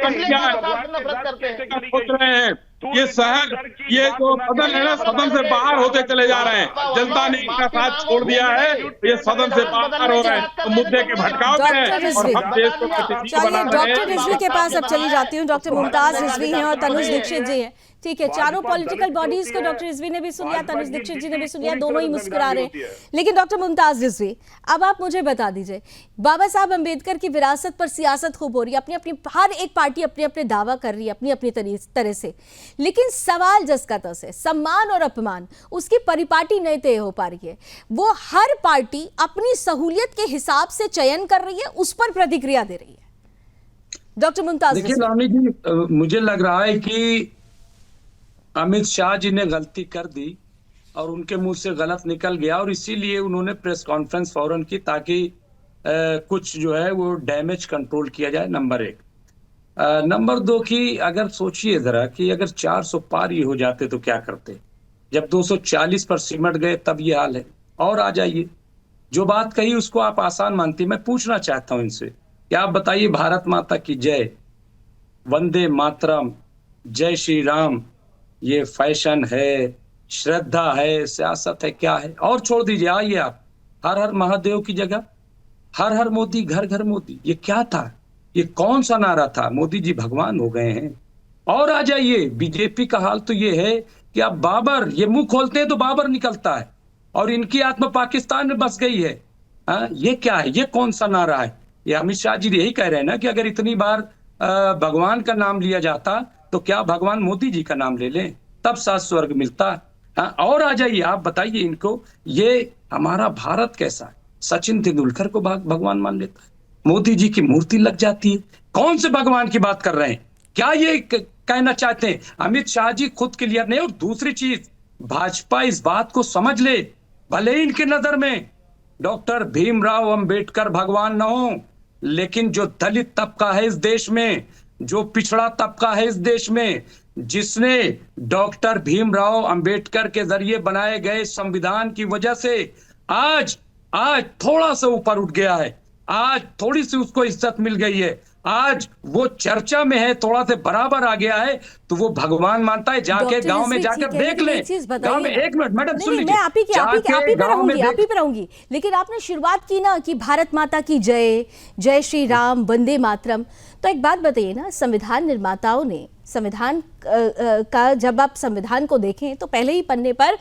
इसलिए बाबा साहब से नफरत करते हैं। सोच रहे हैं ये शहर, ये जो सदन है ना, सदन से बाहर होते चले जा रहे हैं। जनता ने इनका साथ छोड़ दिया है, ये सदन से बाहर हो रहे हैं, तो मुद्दे के भटकाव में है और हम देश को चलिए डॉक्टर रिजवी के पास अब चली जाती हूँ। डॉक्टर मुमताज रिजवी हैं और तनुज दीक्षित जी हैं। ठीक है, चारों पॉलिटिकल बॉडीज को डॉक्टर रिजवी ने भी सुन लिया, तनुज दीक्षित जी ने भी सुन लिया, दोनों ही मुस्कुरा रहे हैं। लेकिन डॉक्टर मुमताज रिजवी, अब आप मुझे बता दीजिए, बाबा साहब अंबेडकर की विरासत पर सियासत खूब हो रही है, अपनी अपनी हर एक पार्टी अपने अपने दावा कर रही है अपनी अपनी तरह से, लेकिन सवाल जिस का तस है, सम्मान और अपमान, उसकी परिपाटी नहीं तय हो पा रही है। वो हर पार्टी अपनी सहूलियत के हिसाब से चयन कर रही है, उस पर प्रतिक्रिया दे रही है। डॉक्टर मुमताज, देखिए रानी जी, मुझे लग रहा है कि अमित शाह जी ने गलती कर दी और उनके मुंह से गलत निकल गया और इसीलिए उन्होंने प्रेस कॉन्फ्रेंस फौरन की ताकि कुछ जो है वो डैमेज कंट्रोल किया जाए, नंबर 1। नंबर 2 की अगर सोचिए जरा कि अगर 400 पार ये हो जाते तो क्या करते। जब 240 पर सिमट गए तब ये हाल है। और आ जाइए, जो बात कही उसको आप आसान मानती, मैं पूछना चाहता हूं इनसे कि आप बताइए, भारत माता की जय, वंदे मातरम, जय श्री राम, ये फैशन है, श्रद्धा है, सियासत है, क्या है? और छोड़ दीजिए, आइए आप, हर हर महादेव की जगह हर हर मोदी, घर घर मोदी, ये क्या था? ये कौन सा नारा था? मोदी जी भगवान हो गए हैं। और आ जाइए, बीजेपी का हाल तो ये है कि अब बाबर, ये मुंह खोलते हैं तो बाबर निकलता है और इनकी आत्मा पाकिस्तान में बस गई है। ये क्या है? ये कौन सा नारा है? ये अमित शाह जी यही कह रहे हैं ना कि अगर इतनी बार भगवान का नाम लिया जाता तो क्या भगवान मोदी जी का नाम ले लें, तब सात स्वर्ग मिलता। हाँ, और आ जाइए, आप बताइए इनको, ये हमारा भारत कैसा है? सचिन तेंदुलकर को भगवान मान लेता है, मोदी जी की मूर्ति लग जाती है। कौन से भगवान की बात कर रहे हैं? क्या ये कहना चाहते हैं? अमित शाह जी खुद क्लियर नहीं। और दूसरी चीज, भाजपा इस बात को समझ ले, भले ही इनके नजर में डॉक्टर भीमराव अंबेडकर भगवान न हो, लेकिन जो दलित तबका है इस देश में, जो पिछड़ा तबका है इस देश में, जिसने डॉक्टर भीमराव अंबेडकर के जरिए बनाए गए संविधान की वजह से आज थोड़ा सा ऊपर उठ गया है, आज थोड़ी सी उसको इज्जत मिल गई है, आज वो चर्चा में है, थोड़ा से बराबर आ गया है, तो वो भगवान मानता है। जाके गांव में जाकर देख ले। गांव में, एक मिनट मैडम सुन लीजिए, मैं आप ही पे रहूंगी, लेकिन आपने शुरुआत की ना कि भारत माता की जय, जय श्री राम, वंदे मातरम। तो एक बात बताइए ना, संविधान निर्माताओं ने संविधान का, जब आप संविधान को देखें तो पहले ही पन्ने पर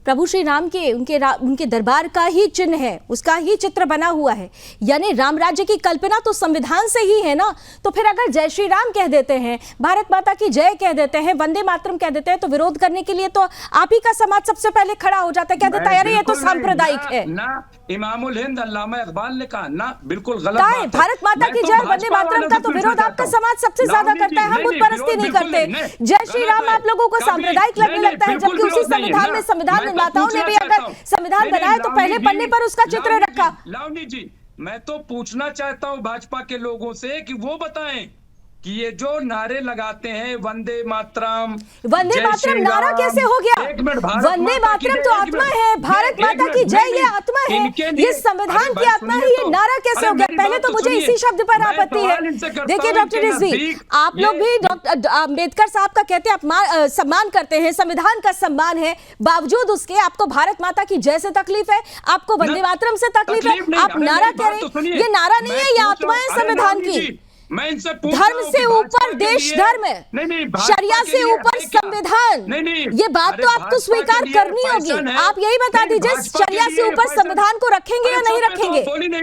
प्रभु श्री राम के उनके दरबार का ही चिन्ह है, उसका ही चित्र बना हुआ है, यानी राम राज्य की कल्पना तो संविधान से ही है ना। तो फिर अगर जय श्री राम कह देते हैं, भारत माता की जय कह देते हैं, वंदे मातरम कह देते हैं, तो विरोध करने के लिए तो आप ही का समाज सबसे पहले खड़ा हो जाता है, कह देता है अरे ये तो सांप्रदायिक है ना। इमामुल हिंद अल्लामा इकबाल ने कहा ना, बिल्कुल गलत बात है। भारत माता की जय, वंदे मातरम का तो विरोध आपका समाज सबसे ज्यादा करता है। हम बुत परस्ती नहीं करते। जय श्री राम आप लोगों को सांप्रदायिक लगने लगता है, जबकि उसी संविधान में संविधान निर्माताओं ने भी अगर संविधान बनाया तो पहले पन्ने पर उसका चित्र रखा। लावनी जी, मैं तो पूछना चाहता हूं भाजपा के लोगों से कि वो बताएं कि ये जो नारे लगाते हैं वंदे मातरम, नारा कैसे हो गया? वंदे मातरम तो आत्मा है, भारत माता की जय ये आत्मा है, ये संविधान की आत्मा है, ये नारा कैसे हो गया? पहले तो मुझे इसी शब्द पर आपत्ति है। देखिए डॉक्टर रिजवी, आप लोग भी डॉक्टर अम्बेडकर साहब का कहते हैं सम्मान करते हैं, संविधान का सम्मान है, बावजूद उसके आपको भारत माता की जय से तकलीफ है, आपको वंदे मातरम से तकलीफ है। आप नारा कह रहे हैं, ये नारा नहीं है, ये आत्मा है संविधान की। मैं इनसे धर्म से ऊपर देश धर्म, शरिया से ऊपर संविधान, ये बात तो आपको स्वीकार करनी होगी। आप यही बता दीजिए, शरिया से ऊपर संविधान को रखेंगे या नहीं रखेंगे?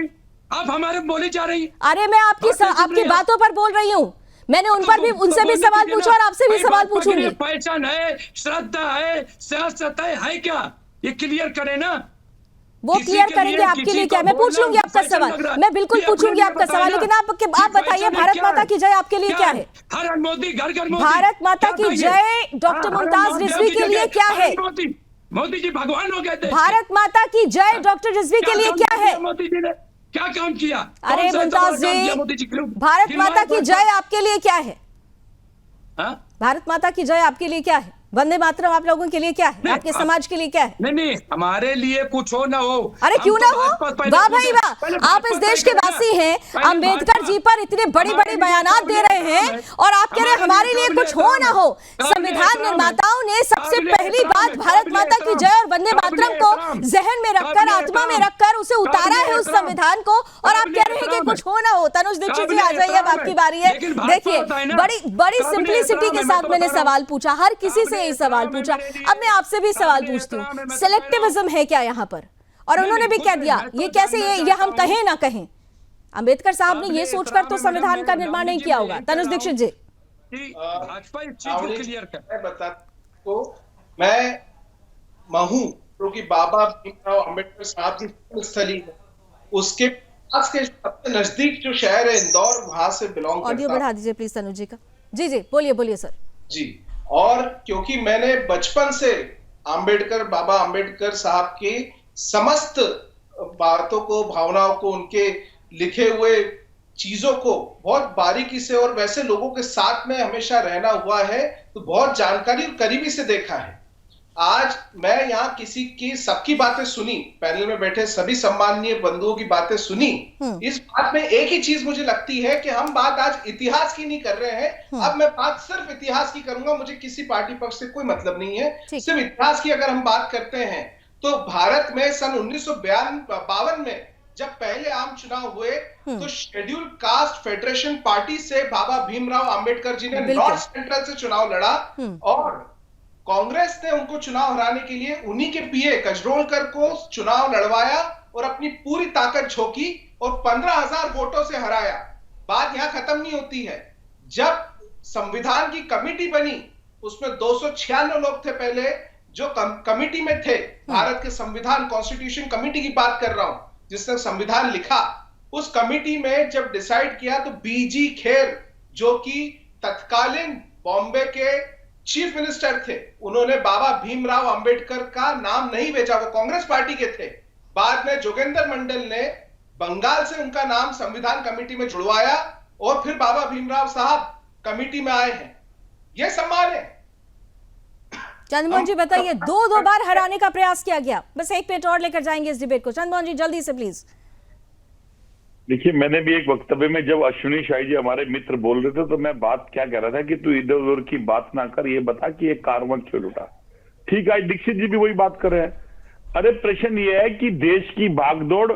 आप हमारे बोली जा रही। अरे मैं आपकी बातों पर बोल रही हूँ, मैंने उन पर भी, उनसे भी सवाल पूछा और आपसे भी सवाल पूछूंगी। पहचान है, श्रद्धा है, सियासत है क्या? ये क्लियर करे ना। वो क्लियर करेंगे आपके लिए क्या? मैं पूछ लूंगी आपका सवाल, मैं बिल्कुल पूछूंगी आपका सवाल, लेकिन आप बताइए भारत माता की जय आपके लिए क्या है? हर मोदी घर घर मोदी। भारत माता की जय डॉक्टर मुमताज रिजवी के लिए क्या है? मोदी जी भगवान हो गए थे। भारत माता की जय डॉक्टर रिजवी के लिए क्या है? मोदी जी ने क्या काम किया? अरे मुमताज जी, भारत माता की जय आपके लिए क्या है? भारत माता की जय आपके लिए क्या है? वंदे मातरम आप लोगों के लिए क्या है? आपके समाज के लिए क्या है? नहीं, हमारे लिए कुछ हो ना हो। अरे क्यों ना हो? वाह भाई वाह, आप इस देश के वासी हैं, अंबेडकर जी पर इतने बड़े बड़े बयानात दे रहे हैं और आप कह रहे हैं हमारे लिए कुछ हो ना हो। संविधान निर्माताओं ने सबसे पहली बात भारत माता की जय और वंदे मातरम को जहन में रखकर, आत्मा में रखकर उसे उतारा है उस संविधान को, और आप कह रहे हैं कि कुछ हो ना हो। तनुज दीक्षित जी आ जाइए, अब आपकी बारी है। देखिए बड़ी सिंपलिसिटी के साथ मैंने सवाल पूछा, हर किसी से यही सवाल पूछा। अब मैं आपसे भी सवाल पूछती हूँ, सिलेक्टिविज्म है क्या यहाँ पर? और उन्होंने भी कह दिया, ये कैसे, ये हम कहें ना कहें, अंबेडकर साहब ने ये सोचकर तो संविधान का निर्माण नहीं किया होगा। तनुज दीक्षित जी, मैं महू क्योंकि बाबा भीमराव अंबेडकर साहब की स्थली है, उसके पास के सबसे नजदीक जो शहर है इंदौर, वहां से बिलोंग करता हूं। ऑडियो बढ़ा दीजिए प्लीज तनुज जी का। जी बोलिए सर। जी, और क्योंकि मैंने बचपन से बाबा अंबेडकर साहब की समस्त बातों को, भावनाओं को, उनके लिखे हुए चीजों को बहुत बारीकी से और वैसे लोगों के साथ में हमेशा रहना हुआ है, तो बहुत जानकारी और करीबी से देखा है। आज मैं यहाँ किसी की सबकी बातें सुनी, पैनल में बैठे सभी सम्माननीय बंधुओं की बातें सुनी। इस बात में एक ही चीज मुझे लगती है कि हम बात आज इतिहास की नहीं कर रहे हैं। अब मैं बात सिर्फ इतिहास की करूंगा, मुझे किसी पार्टी पक्ष से कोई मतलब नहीं है। सिर्फ इतिहास की अगर हम बात करते हैं तो भारत में सन 1952 में जब पहले आम चुनाव हुए तो शेड्यूल कास्ट फेडरेशन पार्टी से बाबा भीमराव अंबेडकर जी ने नॉर्थ सेंट्रल से चुनाव लड़ा और कांग्रेस ने उनको चुनाव हराने के लिए उन्हीं के पीए कजरोलकर को चुनाव लड़वाया और अपनी पूरी ताकत झोंकी और 15,000 वोटों से हराया। बात यहां खत्म नहीं होती है। जब संविधान की कमेटी बनी उसमें 296 लोग थे पहले, जो कमिटी में थे, भारत के संविधान कॉन्स्टिट्यूशन कमिटी की बात कर रहा हूं, जिसने संविधान लिखा, उस कमिटी में जब डिसाइड किया तो बीजी खेर जो कि तत्कालीन बॉम्बे के चीफ मिनिस्टर थे, उन्होंने बाबा भीमराव अंबेडकर का नाम नहीं भेजा, वो कांग्रेस पार्टी के थे। बाद में जोगेंद्र मंडल ने बंगाल से उनका नाम संविधान कमेटी में जुड़वाया और फिर बाबा भीमराव साहब कमेटी में आए हैं। यह सम्मान है। चंद्रमोहन जी बताइए, दो बार हराने का प्रयास किया गया, बस 1 मिनट और लेकर जाएंगे इस डिबेट को। चंद्रमोहन जी जल्दी से प्लीज। देखिए, मैंने भी एक वक्तव्य में जब अश्विनी शाही जी हमारे मित्र बोल रहे थे तो मैं बात क्या कह रहा था कि तू इधर उधर की बात ना कर, ये बता कि एक कारवां क्यों लुटा। ठीक है, दीक्षित जी भी वही बात कर रहे हैं। अरे प्रश्न ये है कि देश की भागदौड़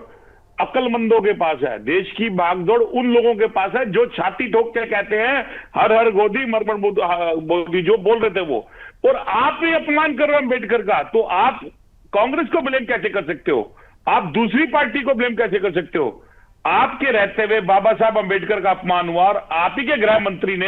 अक्लमंदों के पास है, देश की भागदौड़ उन लोगों के पास है जो छाती ठोक के कहते हैं हर हर गोदी मरमर मोदी, जो बोल रहे थे वो। और आप भी अपमान कर रहे हो अम्बेडकर का, तो आप कांग्रेस को ब्लेम कैसे कर सकते हो? आप दूसरी पार्टी को ब्लेम कैसे कर सकते हो? आपके रहते हुए बाबा साहब अम्बेडकर का अपमान हुआ और आप ही के गृह मंत्री ने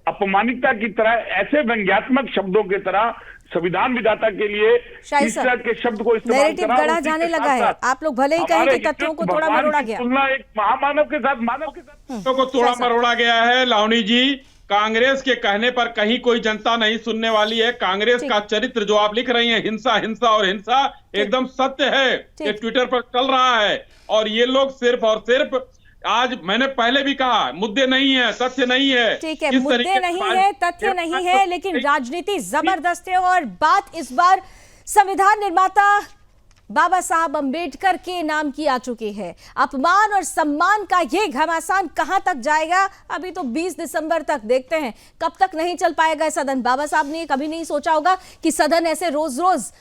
अपमानिता की तरह ऐसे व्यंग्यात्मक शब्दों की तरह संविधान विधाता के लिए इस तरह के शब्द को इस्तेमाल नैरेटिव गढ़ा जाने लगा है। आप लोग भले ही कहें कि तथ्यों को तोड़ा मरोड़ा गया, तुलना एक महामानव के साथ मानव के साथ को तोड़ा मरोड़ा गया है। लावणी जी, कांग्रेस के कहने पर कहीं कोई जनता नहीं सुनने वाली है। कांग्रेस का चरित्र जो आप लिख रही हैं, हिंसा हिंसा और हिंसा, एकदम सत्य है। ये ट्विटर पर चल रहा है और ये लोग सिर्फ और सिर्फ, आज मैंने पहले भी कहा, मुद्दे नहीं है, तथ्य नहीं है। ठीक है, मुद्दे नहीं है, तथ्य नहीं है, लेकिन राजनीति जबरदस्त है। और बात इस बार संविधान निर्माता बाबा साहब अंबेडकर के नाम की आ चुकी है। अपमान और सम्मान का ये घमासान कहां तक जाएगा? अभी तो 20 दिसंबर तक देखते हैं कब तक नहीं चल पाएगा सदन। बाबा साहब ने कभी नहीं सोचा होगा कि सदन ऐसे रोज रोज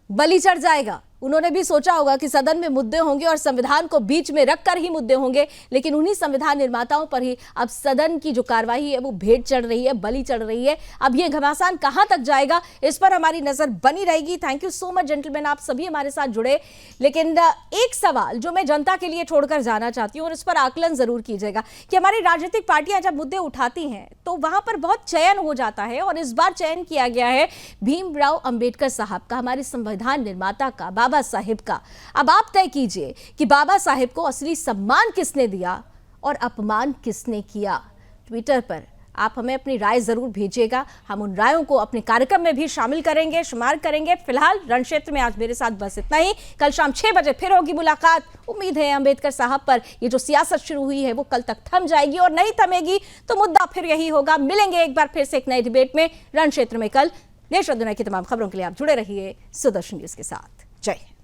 बलि चढ़ जाएगा। उन्होंने भी सोचा होगा कि सदन में मुद्दे होंगे और संविधान को बीच में रखकर ही मुद्दे होंगे, लेकिन उन्हीं संविधान निर्माताओं पर ही अब सदन की जो कार्रवाई है वो भेंट चढ़ रही है, बलि चढ़ रही है। अब ये घमासान कहां तक जाएगा, इस पर हमारी नजर बनी रहेगी। Thank you so much gentleman, आप सभी हमारे साथ जुड़े। लेकिन एक सवाल जो मैं जनता के लिए छोड़कर जाना चाहती हूँ और इस पर आकलन जरूर कीजिएगा कि हमारी राजनीतिक पार्टियां जब मुद्दे उठाती हैं तो वहां पर बहुत चयन हो जाता है, और इस बार चयन किया गया है भीमराव अंबेडकर साहब का, हमारे संविधान निर्माता का, बाबा साहिब का। अब आप तय कीजिए कि बाबा साहिब को असली सम्मान किसने दिया और अपमान किसने किया। ट्विटर पर आप हमें अपनी राय जरूर भेजिएगा, हम उन रायों को अपने कार्यक्रम में भी शामिल करेंगे, शुमार करेंगे। फिलहाल रण क्षेत्र में आज मेरे साथ बस इतना ही। कल शाम 6 बजे फिर होगी मुलाकात। उम्मीद है अंबेडकर साहब पर ये जो सियासत शुरू हुई है वो कल तक थम जाएगी, और नहीं थमेगी तो मुद्दा फिर यही होगा। मिलेंगे एक बार फिर से एक नए डिबेट में रण क्षेत्र में कल। देश और दुनिया की तमाम खबरों के लिए आप जुड़े रहिए सुदर्शन न्यूज के साथ। जय हिंद।